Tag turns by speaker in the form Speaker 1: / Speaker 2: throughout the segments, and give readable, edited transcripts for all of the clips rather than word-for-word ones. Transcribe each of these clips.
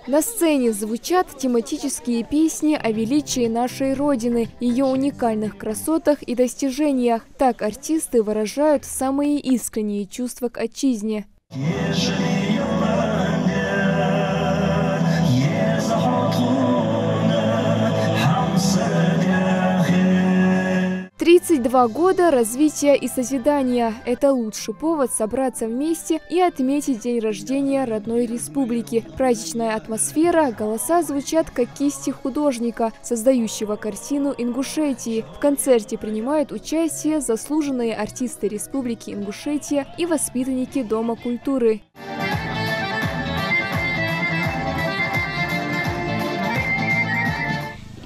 Speaker 1: На сцене звучат тематические песни о величии нашей Родины, ее уникальных красотах и достижениях. Так артисты выражают самые искренние чувства к отчизне. 32 года развития и созидания – это лучший повод собраться вместе и отметить день рождения родной республики. Праздничная атмосфера, голоса звучат как кисти художника, создающего картину Ингушетии. В концерте принимают участие заслуженные артисты Республики Ингушетия и воспитанники Дома культуры.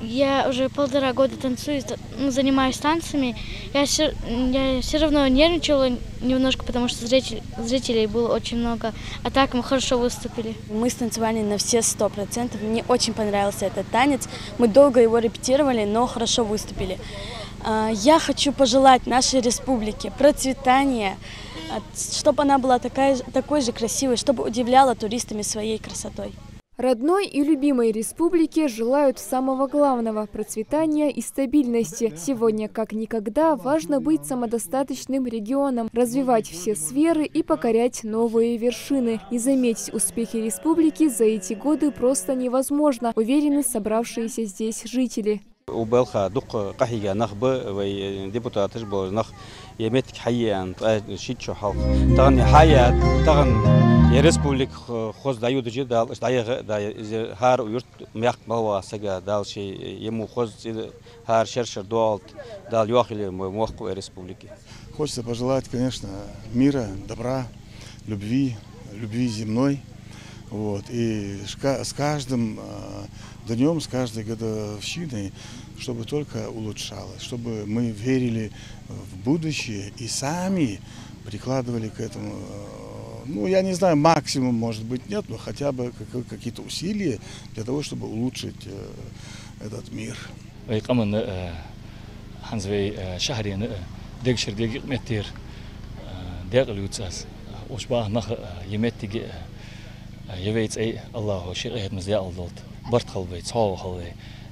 Speaker 2: Я уже 1,5 года танцую, занимаюсь танцами. Я все равно нервничала немножко, потому что зрителей было очень много. А так мы хорошо выступили.
Speaker 3: Мы станцевали на все 100%. Мне очень понравился этот танец. Мы долго его репетировали, но хорошо выступили. Я хочу пожелать нашей республике процветания, чтобы она была такой же красивой, чтобы удивляла туристами своей красотой.
Speaker 1: Родной и любимой республике желают самого главного – процветания и стабильности. Сегодня, как никогда, важно быть самодостаточным регионом, развивать все сферы и покорять новые вершины. Не заметить успехи республики за эти годы просто невозможно, уверены собравшиеся здесь жители.
Speaker 4: Республик хоз даю дежи дал да хар уйрт мyak балва сага далши ему хоз хар шершер дуалт дал юахили мохку республики.
Speaker 5: Хочется пожелать, конечно, мира, добра, любви земной. Вот. И с каждым днем, с каждой годовщиной, чтобы только улучшалось, чтобы мы верили в будущее и сами прикладывали к этому, ну, я не знаю, максимум, может быть, нет, но хотя бы какие-то усилия для того, чтобы улучшить этот мир.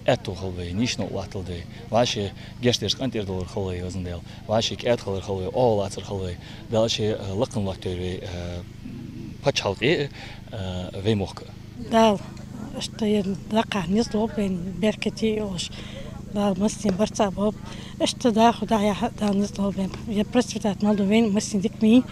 Speaker 6: Эту халвей, нишно латылды, ваши гештеш антирдолар халвей возндел, ваши кэт халвей халвей, all атер халвей, дальше лакн лактервей, пачалты, веймохка.
Speaker 7: Дал, что я лака не злобен, беркети ош, дал мастин барца боб, что да худа я дал не злобен, я процветать молдовен, мастин дикми.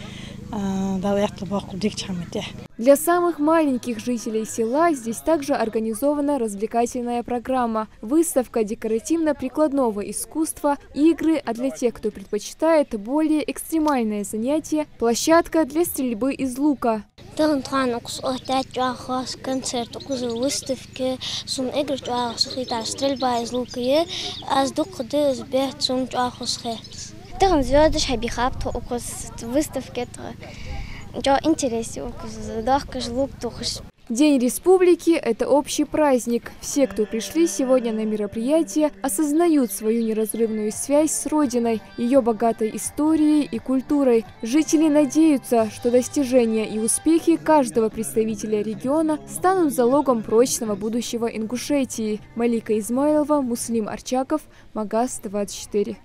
Speaker 1: Для самых маленьких жителей села здесь также организована развлекательная программа. Выставка декоративно-прикладного искусства, игры, а для тех, кто предпочитает более экстремальное занятие, площадка для стрельбы из лука.
Speaker 8: Концерт, выставки, стрельба из лука.
Speaker 9: Тагын звёздыш хабихаб то окус выставки то интересен окус дахкаш лук тухаш.
Speaker 1: День республики – это общий праздник. Все, кто пришли сегодня на мероприятие, осознают свою неразрывную связь с Родиной, ее богатой историей и культурой. Жители надеются, что достижения и успехи каждого представителя региона станут залогом прочного будущего Ингушетии. Малика Измайлова, Муслим Арчаков, Магаз 24.